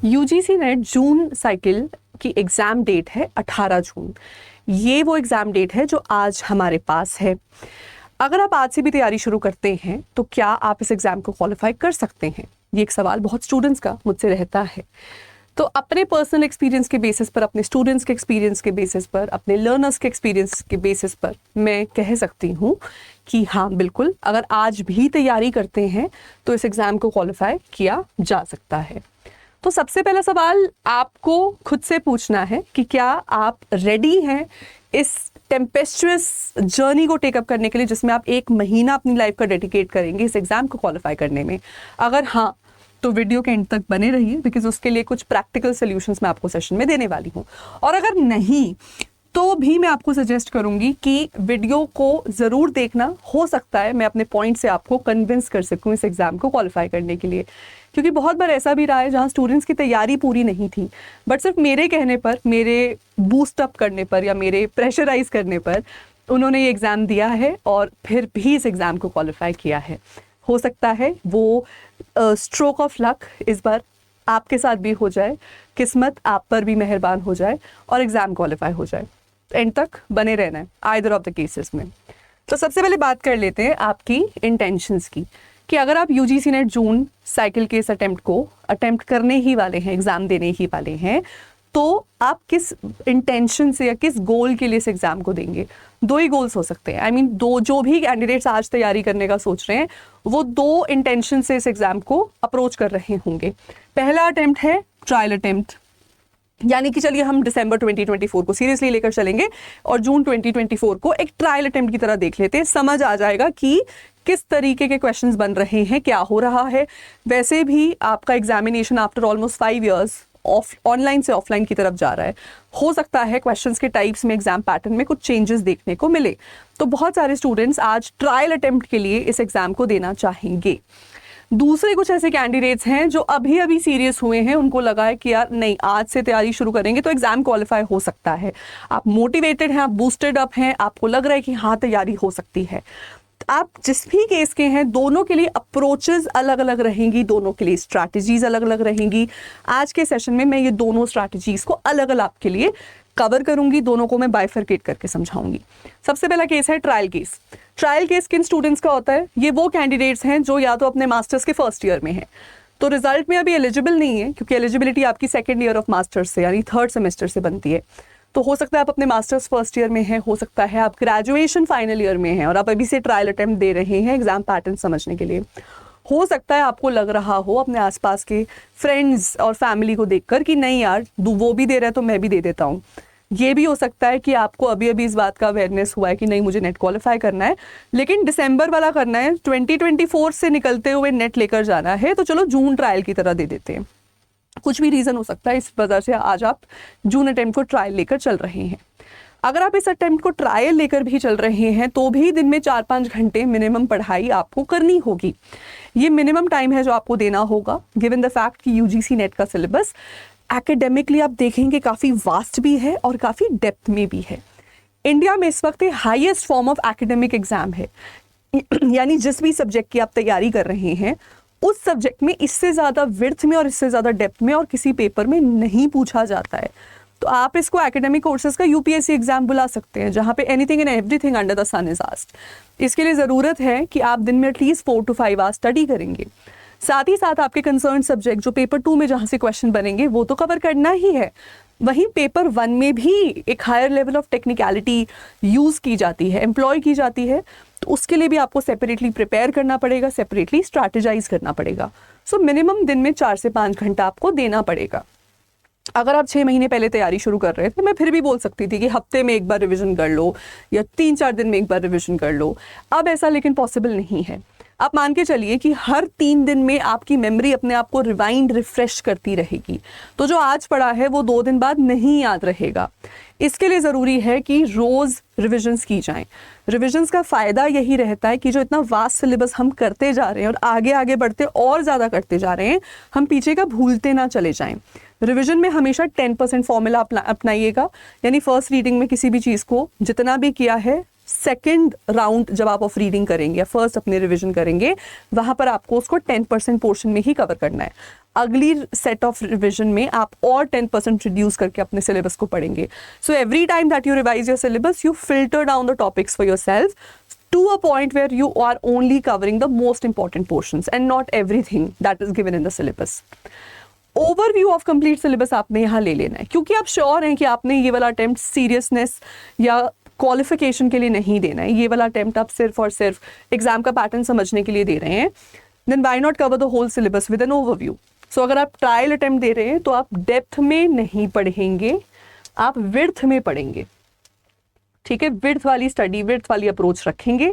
UGC net जून cycle की exam date है 18 जून। ये वो एग्ज़ाम डेट है जो आज हमारे पास है। अगर आप आज से भी तैयारी शुरू करते हैं तो क्या आप इस एग्ज़ाम को क्वालिफाई कर सकते हैं? ये एक सवाल बहुत स्टूडेंट्स का मुझसे रहता है। तो अपने पर्सनल एक्सपीरियंस के बेसिस पर, अपने स्टूडेंट्स के एक्सपीरियंस के बेसिस पर, अपने लर्नर्स के एक्सपीरियंस के बेसिस पर मैं कह सकती हूँ कि हाँ बिल्कुल, अगर आज भी तैयारी करते हैं तो इस एग्ज़ाम को क्वालिफाई किया जा सकता है। तो सबसे पहला सवाल आपको खुद से पूछना है कि क्या आप रेडी हैं इस टेम्पेस्चुअस जर्नी को टेकअप करने के लिए, जिसमें आप 1 महीना अपनी लाइफ का डेडिकेट करेंगे इस एग्ज़ाम को क्वालिफाई करने में। अगर हाँ तो वीडियो के एंड तक बने रहिए, बिकॉज उसके लिए कुछ प्रैक्टिकल सॉल्यूशंस मैं आपको सेशन में देने वाली हूँ। और अगर नहीं तो भी मैं आपको सजेस्ट करूंगी कि वीडियो को ज़रूर देखना। हो सकता है मैं अपने पॉइंट से आपको कन्विंस कर सकूं इस एग्ज़ाम को क्वालिफाई करने के लिए, क्योंकि बहुत बार ऐसा भी रहा है जहां स्टूडेंट्स की तैयारी पूरी नहीं थी, बट सिर्फ मेरे कहने पर, मेरे बूस्ट अप करने पर या मेरे प्रेशराइज करने पर उन्होंने ये एग्ज़ाम दिया है और फिर भी इस एग्ज़ाम को क्वालिफाई किया है। हो सकता है वो स्ट्रोक ऑफ लक इस बार आपके साथ भी हो जाए, किस्मत आप पर भी मेहरबान हो जाए और एग्ज़ाम क्वालिफाई हो जाए। एंड तक बने रहना है आइदर ऑफ द केसेस में। तो सबसे पहले बात कर लेते हैं आपकी इंटेंशंस की, कि अगर आप यूजीसी नेट जून साइकिल के इस अटेम्प्ट करने ही वाले हैं, एग्ज़ाम देने ही वाले हैं, तो आप किस इंटेंशन से या किस गोल के लिए इस एग्ज़ाम को देंगे। 2 ही गोल्स हो सकते हैं। I mean, दो जो भी कैंडिडेट्स आज तैयारी करने का सोच रहे हैं वो 2 इंटेंशन से इस एग्ज़ाम को अप्रोच कर रहे होंगे। पहला अटेम्प्ट है ट्रायल अटेम्प्ट, यानी कि चलिए हम दिसंबर 2024 को सीरियसली लेकर चलेंगे और जून 2024 को एक ट्रायल अटेम्प्ट की तरह देख लेते हैं। समझ आ जाएगा कि किस तरीके के क्वेश्चंस बन रहे हैं, क्या हो रहा है। वैसे भी आपका examination after almost 5 years online से ऑफलाइन की तरफ जा रहा है। हो सकता है क्वेश्चंस के टाइप्स में, एग्जाम पैटर्न में कुछ चेंजेस देखने को मिले। तो बहुत सारे स्टूडेंट्स आज ट्रायल अटेम्प्ट के लिए इस एग्जाम को देना चाहेंगे। दूसरे कुछ ऐसे कैंडिडेट्स हैं जो अभी अभी सीरियस हुए हैं, उनको लगा है कि यार नहीं, आज से तैयारी शुरू करेंगे तो एग्जाम क्वालिफाई हो सकता है। आप मोटिवेटेड हैं, आप बूस्टेड अप हैं, आपको लग रहा है कि हाँ तैयारी हो सकती है। आप जिस भी केस के हैं, दोनों के लिए अप्रोचेस अलग अलग रहेंगी, दोनों के लिए स्ट्रैटेजीज अलग अलग रहेंगी। आज के सेशन में मैं ये दोनों स्ट्रैटेजीज को अलग अलग आपके लिए कवर करूंगी, दोनों को मैं बाइफरकेट करके समझाऊंगी। सबसे पहला केस है ट्रायल केस। ट्रायल केस किन स्टूडेंट्स का होता है? ये वो कैंडिडेट्स हैं जो या तो अपने मास्टर्स के फर्स्ट ईयर में हैं, तो रिजल्ट में अभी एलिजिबल नहीं है, क्योंकि एलिजिबिलिटी आपकी 2nd ईयर ऑफ मास्टर्स से यानी 3rd सेमेस्टर से बनती है। तो हो सकता है आप अपने मास्टर्स फर्स्ट ईयर में हैं, हो सकता है आप ग्रेजुएशन फाइनल ईयर में हैं और आप अभी से ट्रायल अटेम्प्ट दे रहे हैं एग्जाम पैटर्न समझने के लिए। हो सकता है आपको लग रहा हो अपने आसपास के फ्रेंड्स और फैमिली को देखकर कि नहीं यार, वो भी दे रहा है तो मैं भी दे देता हूँ। ये भी हो सकता है कि आपको अभी अभी इस बात का अवेयरनेस हुआ है कि नहीं, मुझे नेट क्वालिफाई करना है, लेकिन दिसंबर वाला करना है, 2024 से निकलते हुए नेट लेकर जाना है, तो चलो जून ट्रायल की तरह दे देते हैं। कुछ भी रीज़न हो सकता है, इस वजह से आज आप जून अटेम्प्ट को ट्रायल लेकर चल रहे हैं। अगर आप इस अटेम्प्ट को ट्रायल लेकर भी चल रहे हैं तो भी दिन में 4-5 घंटे मिनिमम पढ़ाई आपको करनी होगी। ये मिनिमम टाइम है जो आपको देना होगा, गिवन द फैक्ट कि यूजीसी नेट का सिलेबस एकेडमिकली आप देखेंगे काफ़ी वास्ट भी है और काफ़ी डेप्थ में भी है। इंडिया में इस वक्त highest form of academic exam है, यानी जिस भी सब्जेक्ट की आप तैयारी कर रहे हैं उस सब्जेक्ट में इससे ज़्यादा विड्थ में और इससे ज़्यादा डेप्थ में और किसी पेपर में नहीं पूछा जाता है। तो आप इसको एकेडमिक कोर्सेज का यूपीएससी एग्जाम बुला सकते हैं, जहाँ पे anything and everything under the sun is asked. इसके लिए ज़रूरत है कि आप दिन में एटलीस्ट 4 to 5 आवर्स स्टडी करेंगे। साथ ही साथ आपके कंसर्न सब्जेक्ट जो पेपर 2 में जहाँ से क्वेश्चन बनेंगे वो तो कवर करना ही है। वहीं पेपर 1 में भी एक higher level of technicality use की जाती है, एम्प्लॉय की जाती है, तो उसके लिए भी आपको सेपरेटली प्रिपेयर करना पड़ेगा, सेपरेटली स्ट्रैटेजाइज करना पड़ेगा। सो मिनिमम दिन में 4 से 5 घंटा आपको देना पड़ेगा। अगर आप 6 महीने पहले तैयारी शुरू कर रहे थे, मैं फिर भी बोल सकती थी कि हफ्ते में एक बार रिवीजन कर लो या 3-4 दिन में एक बार रिवीजन कर लो। अब ऐसा लेकिन पॉसिबल नहीं है। आप मान के चलिए कि हर 3 दिन में आपकी मेमोरी अपने आप को रिवाइंड, रिफ्रेश करती रहेगी, तो जो आज पढ़ा है वो 2 दिन बाद नहीं याद रहेगा। इसके लिए ज़रूरी है कि रोज़ रिविजन्स की जाएं। रिविजन्स का फ़ायदा यही रहता है कि जो इतना वास्ट सिलेबस हम करते जा रहे हैं और आगे आगे बढ़ते और ज़्यादा करते जा रहे हैं, हम पीछे का भूलते ना चले जाएं। रिविजन में हमेशा 10% फॉर्मूला अपनाइएगा, यानी फर्स्ट रीडिंग में किसी भी चीज़ को जितना भी किया है सेकेंड राउंड जब आप ऑफ रीडिंग करेंगे या फर्स्ट अपने रिविजन करेंगे, वहाँ पर आपको उसको 10% पोर्शन में ही कवर करना है। अगली सेट ऑफ रिविजन में आप और 10% रिड्यूस करके अपने सिलेबस को पढ़ेंगे। So every time that you revise your syllabus, you filter down the topics for your self to a point where you are only covering the most important portions and not everything that is given in the syllabus. Overview of complete syllabus आपने यहाँ ले लेना है, क्योंकि आप sure हैं कि आपने ये वाला अटेम्प्ट सीरियसनेस या क्वालिफिकेशन के लिए नहीं देना है। ये वाला अटेम्प्ट आप सिर्फ और सिर्फ एग्जाम का पैटर्न समझने के लिए दे रहे हैं। Then why not cover the whole syllabus with an overview. So अगर आप ट्रायल अटेम्प्ट दे रहे हैं तो आप डेप्थ में नहीं पढ़ेंगे, आप विड्थ में पढ़ेंगे। ठीक है, विड्थ वाली स्टडी, विड्थ वाली अप्रोच रखेंगे,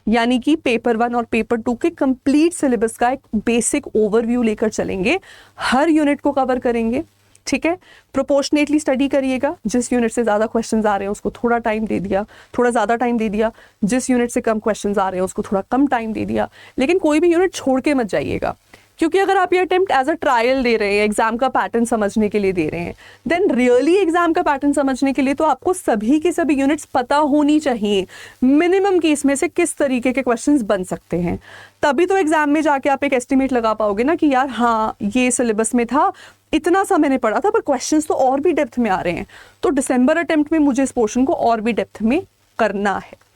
यानी कि पेपर 1 और पेपर 2 के कंप्लीट सिलेबस का एक बेसिक ओवरव्यू लेकर चलेंगे, हर यूनिट को कवर करेंगे। ठीक है, प्रोपोर्शनेटली स्टडी करिएगा। जिस यूनिट से ज़्यादा क्वेश्चंस आ रहे हैं उसको थोड़ा टाइम दे दिया, थोड़ा ज़्यादा टाइम दे दिया। जिस यूनिट से कम क्वेश्चंस आ रहे हैं उसको थोड़ा कम टाइम दे दिया। लेकिन कोई भी यूनिट छोड़ के मत जाइएगा, क्योंकि अगर आप ये अटेम्प्ट एज अ ट्रायल दे रहे हैं, एग्जाम का पैटर्न समझने के लिए दे रहे हैं, देन रियली एग्जाम का पैटर्न समझने के लिए तो आपको सभी की सभी यूनिट्स पता होनी चाहिए, मिनिमम कि इसमें से किस तरीके के क्वेश्चंस बन सकते हैं। तभी तो एग्जाम में जाके आप एक एस्टिमेट लगा पाओगे ना कि यार हाँ ये सिलेबस में था, इतना सा मैंने पढ़ा था, पर क्वेश्चंस तो और भी डेप्थ में आ रहे हैं, तो दिसंबर अटेम्प्ट में मुझे इस पोर्शन को और भी डेप्थ में करना है।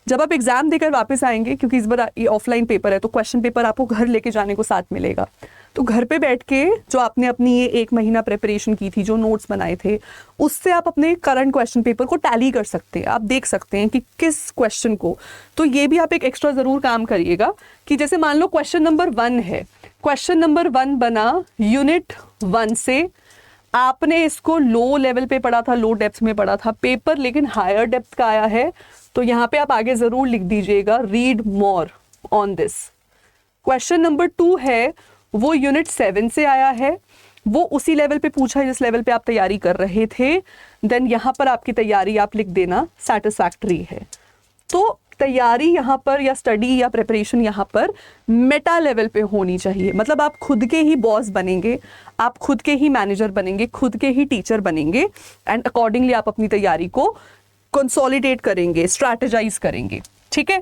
जब आप एग्जाम देकर वापस आएंगे, क्योंकि इस बार ये ऑफलाइन पेपर है, तो क्वेश्चन पेपर आपको घर लेके जाने को साथ मिलेगा। तो घर पे बैठ के जो आपने अपनी ये 1 महीना प्रिपरेशन की थी, जो नोट्स बनाए थे, उससे आप अपने करंट क्वेश्चन पेपर को टैली कर सकते हैं। आप देख सकते हैं कि किस क्वेश्चन को, तो ये भी आप एक एक्स्ट्रा ज़रूर काम करिएगा कि जैसे मान लो क्वेश्चन नंबर 1 है, क्वेश्चन नंबर 1 बना यूनिट 1 से, आपने इसको लो लेवल पे पढ़ा था, लो डेप्थ में पढ़ा था, पेपर लेकिन हायर डेप्थ का आया है, तो यहाँ पे आप आगे ज़रूर लिख दीजिएगा read more on this. Question number 2 है, वो यूनिट 7 से आया है, वो उसी लेवल पे पूछा है जिस लेवल पे आप तैयारी कर रहे थे, देन यहाँ पर आपकी तैयारी आप लिख देना सेटिस्फैक्ट्री है। तो तैयारी यहाँ पर या स्टडी या प्रिपरेशन यहाँ पर मेटा लेवल पे होनी चाहिए, मतलब आप खुद के ही बॉस बनेंगे, आप खुद के ही मैनेजर बनेंगे, खुद के ही टीचर बनेंगे, एंड अकॉर्डिंगली आप अपनी तैयारी को कंसोलिडेट करेंगे, स्ट्रैटेजाइज करेंगे। ठीक है,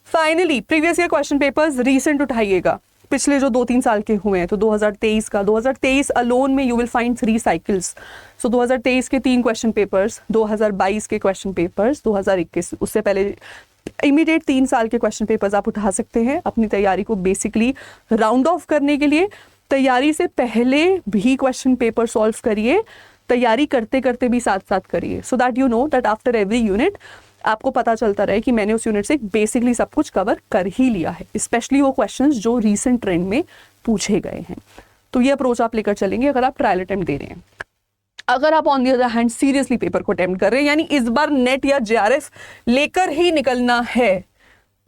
finally previous year question papers recent उठाइएगा, पिछले जो 2-3 साल के हुए हैं, तो 2023 का, 2023 अलोन में यू विल फाइंड 3 साइकिल्स। सो 2023 के 3 क्वेश्चन पेपर्स, 2022 के क्वेश्चन पेपर्स, 2021 उससे पहले इमीडिएट 3 साल के क्वेश्चन पेपर्स आप उठा सकते हैं अपनी तैयारी को बेसिकली राउंड ऑफ करने के लिए। तैयारी से पहले भी क्वेश्चन पेपर सॉल्व करिए, तैयारी करते करते भी साथ साथ करिए, so that you know that after every unit आपको पता चलता रहे कि मैंने उस यूनिट से बेसिकली सब कुछ कवर कर ही लिया है, स्पेशली वो क्वेश्चंस जो रीसेंट ट्रेंड में पूछे गए हैं। तो ये अप्रोच आप लेकर चलेंगे अगर आप ट्रायल अटेम्प्ट दे रहे हैं। अगर आप on the other hand seriously paper को अटेम्प्ट कर रहे हैं, यानी इस बार नेट या जेआरएफ लेकर ही निकलना है,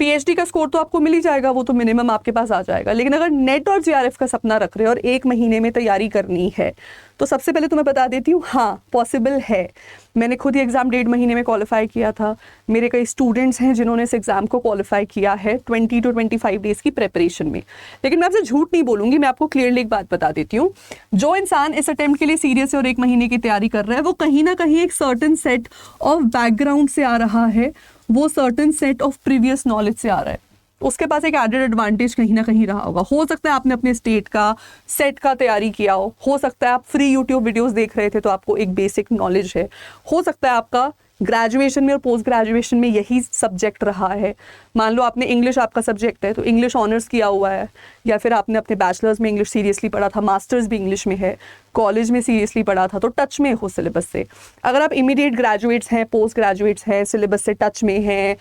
पीएचडी का स्कोर तो आपको मिल ही जाएगा, वो तो मिनिमम आपके पास आ जाएगा, लेकिन अगर नेट और जेआरएफ का सपना रख रहे हो और 1 महीने में तैयारी करनी है, तो सबसे पहले तो मैं बता देती हूँ, हाँ पॉसिबल है। मैंने खुद ही एग्जाम 1.5 महीने में क्वालिफाई किया था, मेरे कई स्टूडेंट्स हैं जिन्होंने इस एग्जाम को क्वालिफाई किया है 20 to 25 डेज की प्रिपरेशन में। लेकिन मैं आपसे झूठ नहीं बोलूंगी, मैं आपको क्लियरली एक बात बता देती हूँ, जो इंसान इस अटेम्प्ट के लिए सीरियस है और 1 महीने की तैयारी कर रहा है, वो कहीं ना कहीं एक सर्टन सेट ऑफ बैकग्राउंड से आ रहा है, वो certain set of previous knowledge से आ रहा है, उसके पास एक एडेड एडवांटेज कहीं ना कहीं रहा होगा। हो सकता है आपने अपने स्टेट का सेट का तैयारी किया हो सकता है आप फ्री यूट्यूब वीडियोस देख रहे थे तो आपको एक बेसिक नॉलेज है, हो सकता है आपका ग्रेजुएशन में और पोस्ट ग्रेजुएशन में यही सब्जेक्ट रहा है। मान लो आपने इंग्लिश आपका सब्जेक्ट है तो इंग्लिश ऑनर्स किया हुआ है, या फिर आपने अपने बैचलर्स में इंग्लिश सीरियसली पढ़ा था, मास्टर्स भी इंग्लिश में है, कॉलेज में सीरियसली पढ़ा था, तो टच में हो सिलेबस से। अगर आप इमीडिएट ग्रेजुएट्स हैं, पोस्ट ग्रेजुएट्स हैं, सिलेबस से टच में हैं,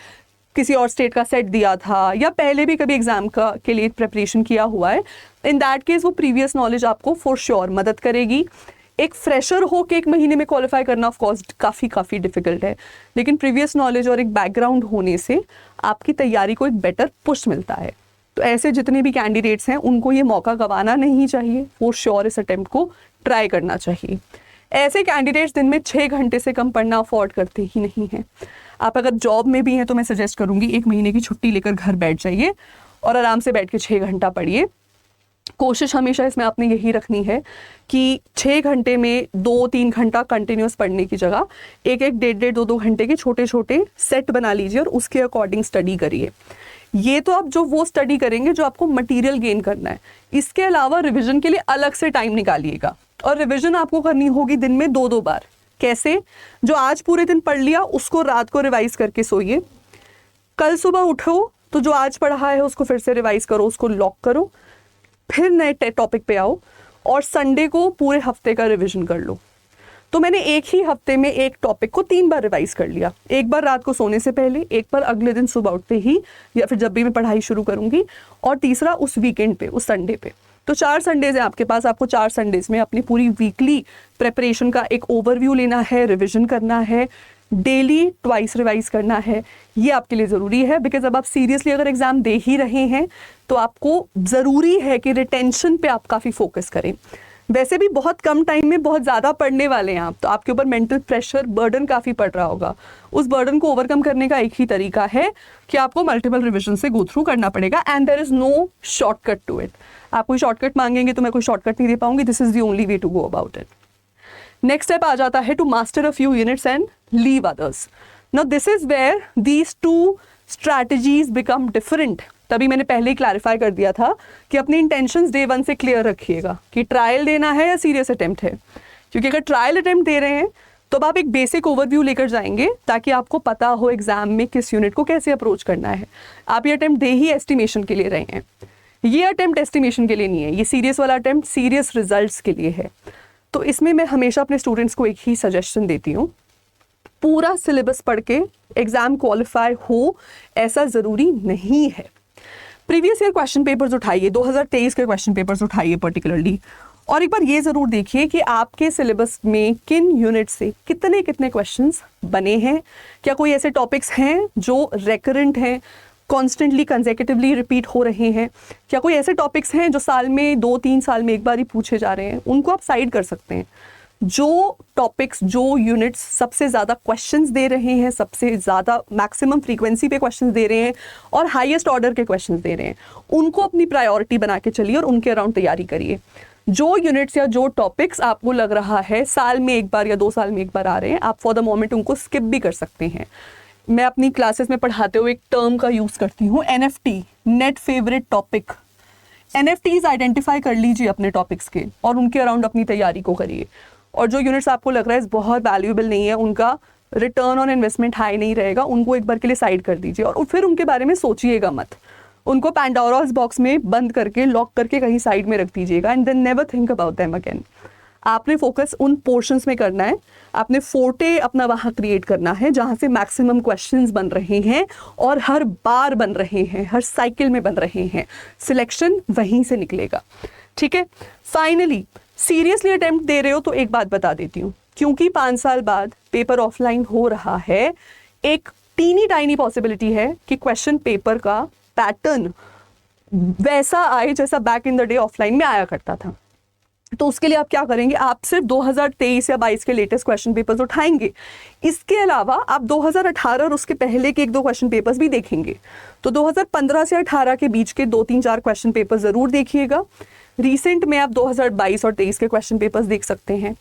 किसी और स्टेट का सेट दिया था या पहले भी कभी एग्जाम का के लिए प्रिपरेशन किया हुआ है, इन दैट केस वो प्रीवियस नॉलेज आपको फॉर श्योर मदद करेगी। एक फ्रेशर हो के 1 महीने में क्वालिफाई करना ऑफ कोर्स काफ़ी डिफिकल्ट है, लेकिन प्रीवियस नॉलेज और एक बैकग्राउंड होने से आपकी तैयारी को एक बेटर पुश मिलता है। तो ऐसे जितने भी कैंडिडेट्स हैं उनको ये मौका गंवाना नहीं चाहिए, फॉर श्योर इस अटेम्प्ट को ट्राई करना चाहिए। ऐसे कैंडिडेट्स दिन में 6 घंटे से कम पढ़ना अफोर्ड करते ही नहीं हैं। आप अगर जॉब में भी हैं तो मैं सजेस्ट करूंगी 1 महीने की छुट्टी लेकर घर बैठ जाइए और आराम से बैठ के 6 घंटा पढ़िए। कोशिश हमेशा इसमें आपने यही रखनी है कि 6 घंटे में 2-3 घंटा कंटिन्यूस पढ़ने की जगह एक 1-1.5-2-2 घंटे के छोटे छोटे सेट बना लीजिए और उसके अकॉर्डिंग स्टडी करिए। ये तो आप जो वो स्टडी करेंगे जो आपको मटेरियल गेन करना है। इसके अलावा रिवीजन के लिए अलग से टाइम निकालिएगा, और रिवीजन आपको करनी होगी दिन में 2-2 बार। कैसे? जो आज पूरे दिन पढ़ लिया उसको रात को रिवाइज करके सोइए, कल सुबह उठो तो जो आज पढ़ा है उसको फिर से रिवाइज करो, उसको लॉक करो, फिर नए टॉपिक पे आओ, और संडे को पूरे हफ्ते का रिवीजन कर लो। तो मैंने एक ही हफ्ते में एक टॉपिक को 3 बार रिवाइज कर लिया, एक बार रात को सोने से पहले, एक बार अगले दिन सुबह उठते ही या फिर जब भी मैं पढ़ाई शुरू करूंगी, और तीसरा उस वीकेंड पे, उस संडे पे। तो 4 संडेज हैं आपके पास, आपको 4 संडेज में अपनी पूरी वीकली प्रेपरेशन का एक ओवरव्यू लेना है, रिविजन करना है, डेली ट्वाइस रिवाइज करना है। ये आपके लिए ज़रूरी है, बिकॉज अब आप सीरियसली अगर एग्जाम दे ही रहे हैं तो आपको ज़रूरी है कि रिटेंशन पे आप काफ़ी फोकस करें। वैसे भी बहुत कम टाइम में बहुत ज़्यादा पढ़ने वाले हैं आप, तो आपके ऊपर मेंटल प्रेशर, बर्डन काफ़ी पड़ रहा होगा। उस बर्डन को ओवरकम करने का एक ही तरीका है कि आपको मल्टीपल रिविजन से गो थ्रू करना पड़ेगा, and there is no shortcut to it. आप कोई शॉर्टकट मांगेंगे तो मैं कोई शॉर्टकट नहीं दे पाऊंगी। This is the only way to go about it. Next step आ जाता है to master a few units and leave others. Now this is where these two strategies become different. तभी मैंने पहले ही क्लैरिफाई कर दिया था कि अपनी इंटेंशंस डे 1 से क्लियर रखिएगा कि ट्रायल देना है या सीरियस अटेम्प्ट है। क्योंकि अगर ट्रायल अटेम्प्ट दे रहे हैं तो आप एक बेसिक ओवरव्यू लेकर जाएंगे ताकि आपको पता हो एग्जाम में किस यूनिट को कैसे अप्रोच करना है। आप ये अटेम्प्ट दे ही एस्टिमेशन के लिए रहे हैं, ये अटेम्प्ट एस्टिमेशन के लिए नहीं है, ये सीरियस वाला अटेम्प्ट सीरियस रिजल्ट्स के लिए है। तो इसमें मैं हमेशा अपने स्टूडेंट्स को एक ही सजेशन देती हूँ, पूरा सिलेबस पढ़ के एग्जाम क्वालिफाई हो ऐसा ज़रूरी नहीं है। प्रीवियस ईयर क्वेश्चन पेपर्स उठाइए, 2023 के क्वेश्चन पेपर्स उठाइए पर्टिकुलरली, और एक बार ये ज़रूर देखिए कि आपके सिलेबस में किन यूनिट से कितने कितने क्वेश्चंस बने हैं। क्या कोई ऐसे टॉपिक्स हैं जो रेकरेंट हैं, कॉन्स्टेंटली कंसेक्यूटिवली रिपीट हो रहे हैं? क्या कोई ऐसे टॉपिक्स हैं जो साल में 2-3 साल में एक बार ही पूछे जा रहे हैं? उनको आप साइड कर सकते हैं। जो टॉपिक्स, जो यूनिट्स सबसे ज़्यादा क्वेश्चंस दे रहे हैं, सबसे ज़्यादा मैक्सिमम फ्रीक्वेंसी पे क्वेश्चंस दे रहे हैं और हाईएस्ट ऑर्डर के क्वेश्चंस दे रहे हैं, उनको अपनी प्रायोरिटी बना के चलिए और उनके अराउंड तैयारी करिए। जो यूनिट्स या जो टॉपिक्स आपको लग रहा है साल में एक बार या 2 साल में एक बार आ रहे हैं, आप फॉर द मोमेंट उनको स्किप भी कर सकते हैं। मैं अपनी क्लासेस में पढ़ाते हुए एक टर्म का यूज़ करती हूँ, NFT, net favourite topic. NFTs identify कर लीजिए अपने टॉपिक्स के और उनके अराउंड अपनी तैयारी को करिए। और जो यूनिट्स आपको लग रहा है बहुत वैल्यूएबल नहीं है, उनका रिटर्न ऑन इन्वेस्टमेंट हाई नहीं रहेगा, उनको एक बार के लिए साइड कर दीजिए और फिर उनके बारे में सोचिएगा मत। उनको पैंडोरास बॉक्स में बंद करके, लॉक करके कहीं साइड में रख दीजिएगा, and then never think about them again. आपने फोकस उन पोर्शंस में करना है, आपने फोर्टे अपना वहाँ क्रिएट करना है जहाँ से मैक्सिमम क्वेश्चंस बन रहे हैं और हर बार बन रहे हैं, हर साइकिल में बन रहे हैं। सिलेक्शन वहीं से निकलेगा, ठीक है। फाइनली सीरियसली अटेम्प्ट दे रहे हो तो एक बात बता देती हूँ, क्योंकि 5 साल बाद पेपर ऑफलाइन हो रहा है, एक टीनी टाइनी पॉसिबिलिटी है कि क्वेश्चन पेपर का पैटर्न वैसा आए जैसा back in the day offline में आया करता था। तो उसके लिए आप क्या करेंगे, आप सिर्फ 2023 या 22 के लेटेस्ट क्वेश्चन पेपर्स उठाएंगे। इसके अलावा आप 2018 और उसके पहले के 1-2 क्वेश्चन पेपर्स भी देखेंगे। तो 2015 से 18 के बीच के 2-3-4 क्वेश्चन पेपर ज़रूर देखिएगा। रिसेंट में आप 2022 और 23 के क्वेश्चन पेपर्स देख सकते हैं।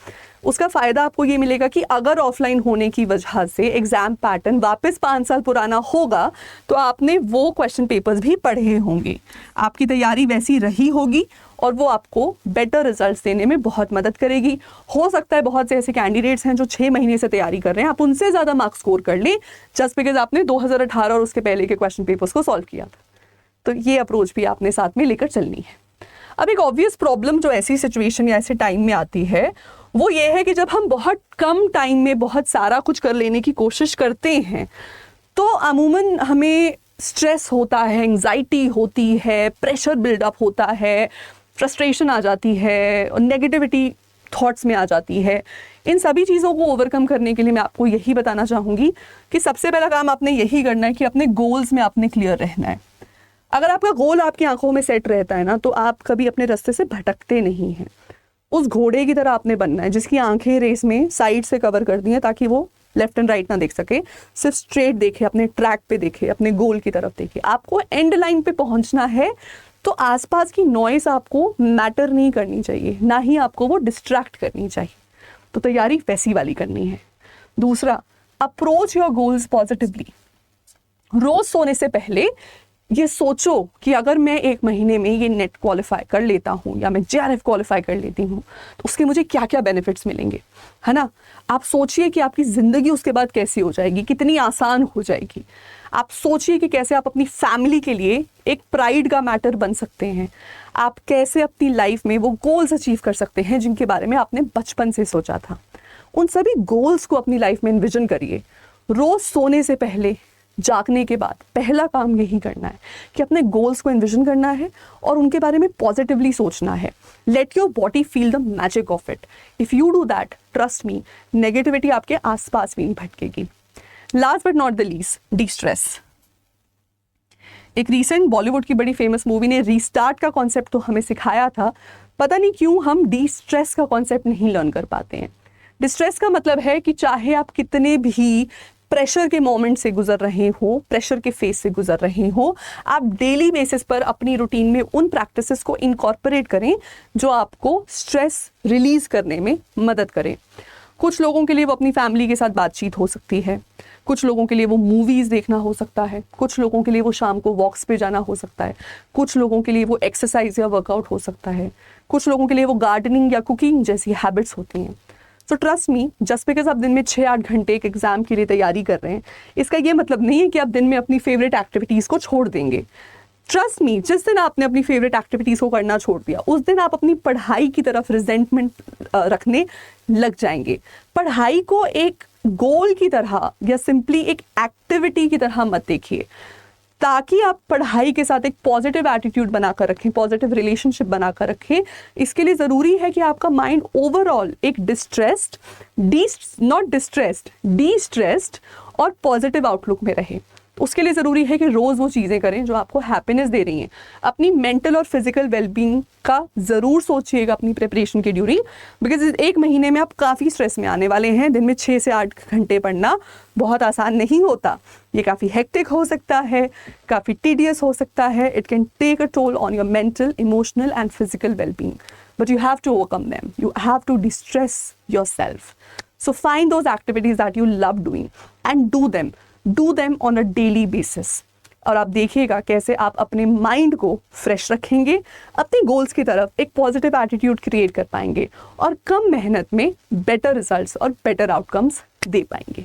उसका फ़ायदा आपको ये मिलेगा कि अगर ऑफलाइन होने की वजह से एग्ज़ाम पैटर्न वापस 5 साल पुराना होगा तो आपने वो क्वेश्चन पेपर्स भी पढ़े होंगे, आपकी तैयारी वैसी रही होगी और वो आपको बेटर रिजल्ट्स देने में बहुत मदद करेगी। हो सकता है बहुत से ऐसे कैंडिडेट्स हैं जो 6 महीने से तैयारी कर रहे हैं, आप उनसे ज़्यादा मार्क्स स्कोर कर लें जस्ट बिकॉज आपने 2018 और उसके पहले के क्वेश्चन पेपर्स को सॉल्व किया था। तो ये अप्रोच भी आपने साथ में लेकर चलनी है। अब एक ऑब्वियस प्रॉब्लम जो ऐसी सिचुएशन या ऐसे टाइम में आती है वो ये है कि जब हम बहुत कम टाइम में बहुत सारा कुछ कर लेने की कोशिश करते हैं तो अमूमन हमें स्ट्रेस होता है, एंजाइटी होती है, प्रेशर बिल्डअप होता है, फ्रस्ट्रेशन आ जाती है और नेगेटिविटी थॉट्स में आ जाती है। इन सभी चीज़ों को ओवरकम करने के लिए मैं आपको यही बताना चाहूँगी कि सबसे पहला काम आपने यही करना है कि अपने गोल्स में आपने क्लियर रहना है। अगर आपका गोल आपकी आंखों में सेट रहता है ना तो आप कभी अपने रास्ते से भटकते नहीं हैं। उस घोड़े की तरह आपने बनना है जिसकी आंखें रेस में साइड से कवर कर दी हैं ताकि वो लेफ्ट एंड राइट ना देख सके, सिर्फ स्ट्रेट देखे, अपने ट्रैक पे देखे, अपने गोल की तरफ देखे। आपको एंड लाइन पे पहुंचना है तो आसपास की नॉइस आपको मैटर नहीं करनी चाहिए, ना ही आपको वो डिस्ट्रैक्ट करनी चाहिए। तो तैयारी वैसी वाली करनी है। दूसरा, अप्रोच योर गोल्स पॉजिटिवली। रोज सोने से पहले ये सोचो कि अगर मैं 1 महीने में ये नेट क्वालिफाई कर लेता हूँ या मैं JRF क्वालिफाई कर लेती हूँ तो उसके मुझे क्या क्या बेनिफिट्स मिलेंगे, है ना। आप सोचिए कि आपकी ज़िंदगी उसके बाद कैसी हो जाएगी, कितनी आसान हो जाएगी। आप सोचिए कि कैसे आप अपनी फैमिली के लिए एक प्राइड का मैटर बन सकते हैं। आप कैसे अपनी लाइफ में वो गोल्स अचीव कर सकते हैं जिनके बारे में आपने बचपन से सोचा था। उन सभी गोल्स को अपनी लाइफ में इन्विजन करिए। रोज़ सोने से पहले, जागने के बाद पहला काम यही करना है कि अपने गोल्स को इन्विजन करना है और उनके बारे में पॉजिटिवली सोचना है। Let your body feel the magic of it. If you do that, trust me, negativity आपके आसपास भी नहीं भटकेगी। Last but not the least, destress. एक रीसेंट बॉलीवुड की बड़ी फेमस मूवी ने रीस्टार्ट का कॉन्सेप्ट तो हमें सिखाया था, पता नहीं क्यों हम डी स्ट्रेस का कॉन्सेप्ट नहीं लर्न कर पाते हैं। डिस्ट्रेस का मतलब है कि चाहे आप कितने भी प्रेशर के मोमेंट से गुजर रहे हो, प्रेशर के फेज से गुजर रहे हो, आप डेली बेसिस पर अपनी रूटीन में उन प्रैक्टिसेस को इनकॉर्पोरेट करें जो आपको स्ट्रेस रिलीज करने में मदद करें। कुछ लोगों के लिए वो अपनी फैमिली के साथ बातचीत हो सकती है, कुछ लोगों के लिए वो मूवीज़ देखना हो सकता है, कुछ लोगों के लिए वो शाम को वॉक्स पे जाना हो सकता है, कुछ लोगों के लिए वो एक्सरसाइज या वर्कआउट हो सकता है, कुछ लोगों के लिए वो गार्डनिंग या कुकिंग जैसी हैबिट्स होती हैं। So trust me, just because आप दिन में 6-8 घंटे एक एग्जाम के लिए तैयारी कर रहे हैं, इसका ये मतलब नहीं है कि आप दिन में अपनी फेवरेट एक्टिविटीज़ को छोड़ देंगे। ट्रस्ट मी, जिस दिन आपने अपनी फेवरेट एक्टिविटीज़ को करना छोड़ दिया, उस दिन आप अपनी पढ़ाई की तरफ रिजेंटमेंट रखने लग जाएंगे। पढ़ाई को एक गोल की तरह या सिंपली एक एक्टिविटी की तरह मत देखिए, ताकि आप पढ़ाई के साथ एक पॉजिटिव एटीट्यूड बनाकर रखें, पॉजिटिव रिलेशनशिप बनाकर रखें। इसके लिए ज़रूरी है कि आपका माइंड ओवरऑल एक डी स्ट्रेस्ड और पॉजिटिव आउटलुक में रहे। उसके लिए ज़रूरी है कि रोज़ वो चीज़ें करें जो आपको हैप्पीनेस दे रही हैं। अपनी मेंटल और फिजिकल वेलबींग का ज़रूर सोचिएगा अपनी प्रिपरेशन के ड्यूरिंग, बिकॉज 1 महीने में आप काफ़ी स्ट्रेस में आने वाले हैं। दिन में 6 से 8 घंटे पढ़ना बहुत आसान नहीं होता। ये काफ़ी हेक्टिक हो सकता है, काफ़ी टीडियस हो सकता है। It can take a toll on your mental, emotional and physical wellbeing, but you have to overcome them. You have to de-stress yourself. So find those activities that you love doing and do them. Do them on a daily basis. और आप देखिएगा कैसे आप अपने mind को fresh रखेंगे, अपने goals की तरफ एक पॉजिटिव एटीट्यूड क्रिएट कर पाएंगे और कम मेहनत में बेटर रिजल्ट्स और बेटर आउटकम्स दे पाएंगे।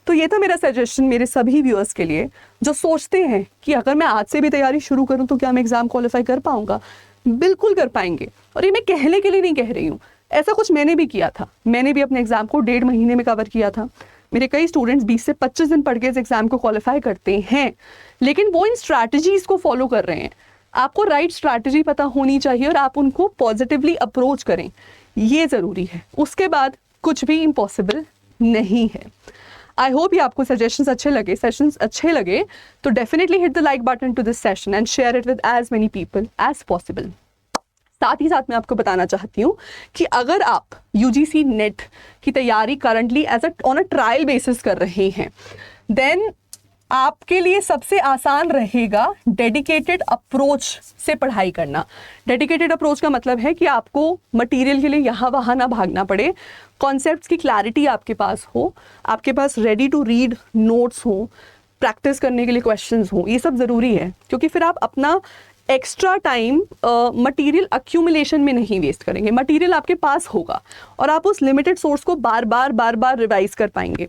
तो ये था मेरा सजेशन मेरे सभी व्यूअर्स के लिए जो सोचते हैं कि अगर मैं आज से भी तैयारी शुरू करूं तो क्या मैं एग्ज़ाम क्वालिफाई कर पाऊंगा। बिल्कुल कर पाएंगे, और ये मैं कहने के लिए नहीं कह रही हूँ, ऐसा कुछ मैंने भी किया था। मैंने भी अपने एग्ज़ाम को 1.5 महीने में कवर किया था। मेरे कई स्टूडेंट्स 20 से 25 दिन पढ़ के इस एग्ज़ाम को क्वालिफाई करते हैं, लेकिन वो इन स्ट्रैटेजीज़ को फॉलो कर रहे हैं। आपको राइट स्ट्रैटेजी पता होनी चाहिए और आप उनको पॉजिटिवली अप्रोच करें, ये ज़रूरी है। उसके बाद कुछ भी इम्पॉसिबल नहीं है। आई होप ये आपको सेशंस अच्छे लगे तो definitely hit the like button to this session and share it with as many people as possible. साथ ही साथ मैं आपको बताना चाहती हूँ कि अगर आप UGC नेट की तैयारी currently on a trial basis कर रहे हैं, देन आपके लिए सबसे आसान रहेगा डेडिकेटेड अप्रोच से पढ़ाई करना। डेडिकेटेड अप्रोच का मतलब है कि आपको मटेरियल के लिए यहाँ वहाँ ना भागना पड़े, कॉन्सेप्ट्स की क्लैरिटी आपके पास हो, आपके पास रेडी टू रीड नोट्स हो, प्रैक्टिस करने के लिए क्वेश्चंस हो। ये सब ज़रूरी है, क्योंकि फिर आप अपना एक्स्ट्रा टाइम मटेरियल अक्यूमुलेशन में नहीं वेस्ट करेंगे। मटेरियल आपके पास होगा और आप उस लिमिटेड सोर्स को बार बार रिवाइज कर पाएंगे।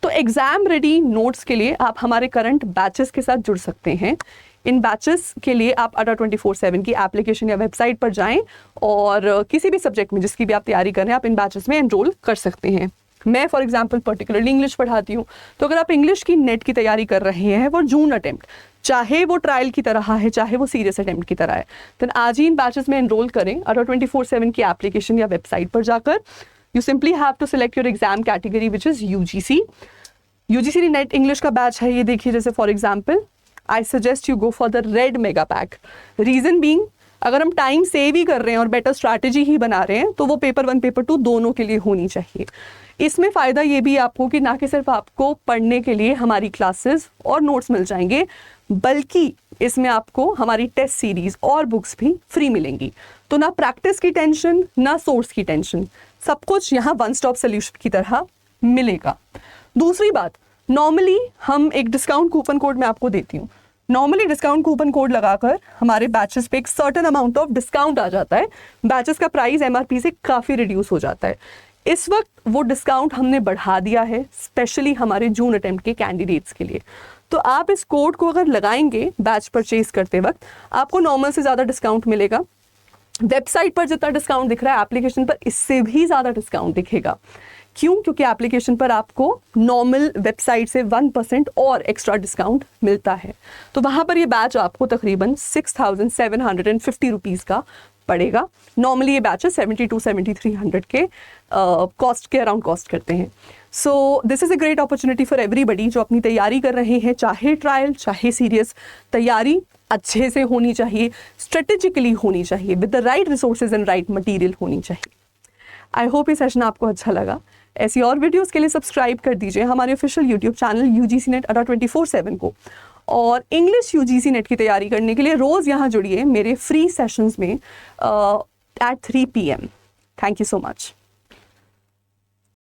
तो एग्ज़ाम रेडी नोट्स के लिए आप हमारे करंट बैचेस के साथ जुड़ सकते हैं। इन बैचेस के लिए आप अड्डा 24/7 की एप्लीकेशन या वेबसाइट पर जाएं और किसी भी सब्जेक्ट में जिसकी भी आप तैयारी कर रहे हैं आप इन बैचेस में एनरोल कर सकते हैं। मैं फॉर एग्जांपल पर्टिकुलरली इंग्लिश पढ़ाती हूँ, तो अगर आप इंग्लिश की नेट की तैयारी कर रहे हैं वो जून अटेम्प्ट, चाहे वो ट्रायल की तरह है चाहे वो सीरियस अटेम्प्ट की तरह है, तो आज ही इन बैचेस में एनरोल करें। अड्डा 24/7 की एप्लीकेशन या वेबसाइट पर जाकर you simply have to select your exam category which is UGC net English का बैच है ये। देखिए, जैसे for example I suggest you go for the red mega pack. Reason being, अगर हम टाइम सेव ही कर रहे हैं और बेटर स्ट्रैटेजी ही बना रहे हैं तो वो पेपर 1 पेपर 2 दोनों के लिए होनी चाहिए। इसमें फ़ायदा ये भी आपको कि ना कि सिर्फ आपको पढ़ने के लिए हमारी क्लासेस और नोट्स मिल जाएंगे, बल्कि इसमें आपको हमारी टेस्ट सीरीज और बुक्स भी फ्री मिलेंगी। तो ना प्रैक्टिस की टेंशन, ना सोर्स की टेंशन, सब कुछ यहाँ वन स्टॉप सोल्यूशन की तरह मिलेगा। दूसरी बात, नॉर्मली हम एक डिस्काउंट कूपन कोड मैं आपको देती हूँ। नॉर्मली डिस्काउंट कूपन कोड लगाकर हमारे बैचेस पे एक सर्टेन अमाउंट ऑफ डिस्काउंट आ जाता है, बैचेस का प्राइस MRP से काफ़ी रिड्यूस हो जाता है। इस वक्त वो डिस्काउंट हमने बढ़ा दिया है स्पेशली हमारे जून अटेम्प्ट के कैंडिडेट्स के लिए। तो आप इस कोड को अगर लगाएंगे बैच परचेज करते वक्त, आपको नॉर्मल से ज़्यादा डिस्काउंट मिलेगा। वेबसाइट पर जितना डिस्काउंट दिख रहा है, एप्लीकेशन पर इससे भी ज़्यादा डिस्काउंट दिखेगा। क्यों? क्योंकि एप्लीकेशन पर आपको नॉर्मल वेबसाइट से 1% और एक्स्ट्रा डिस्काउंट मिलता है। तो वहाँ पर ये बैच आपको तकरीबन 6,750 रुपीज़ का पड़ेगा। नॉर्मली ये बैचेस 72-7300 के कॉस्ट के अराउंड कॉस्ट करते हैं। So this is a great opportunity for everybody जो अपनी तैयारी कर रहे हैं, चाहे ट्रायल चाहे सीरियस। तैयारी अच्छे से होनी चाहिए, स्ट्रेटेजिकली होनी चाहिए, with the right resources and right material होनी चाहिए। आई होप ये सेशन आपको अच्छा लगा। ऐसी और वीडियोस के लिए सब्सक्राइब कर दीजिए हमारे official YouTube channel UGC net अड्डा 24/7 को। और इंग्लिश UGC नेट की तैयारी करने के लिए रोज़ यहाँ जुड़िए मेरे फ्री सेशंस में at 3 PM। Thank you so much.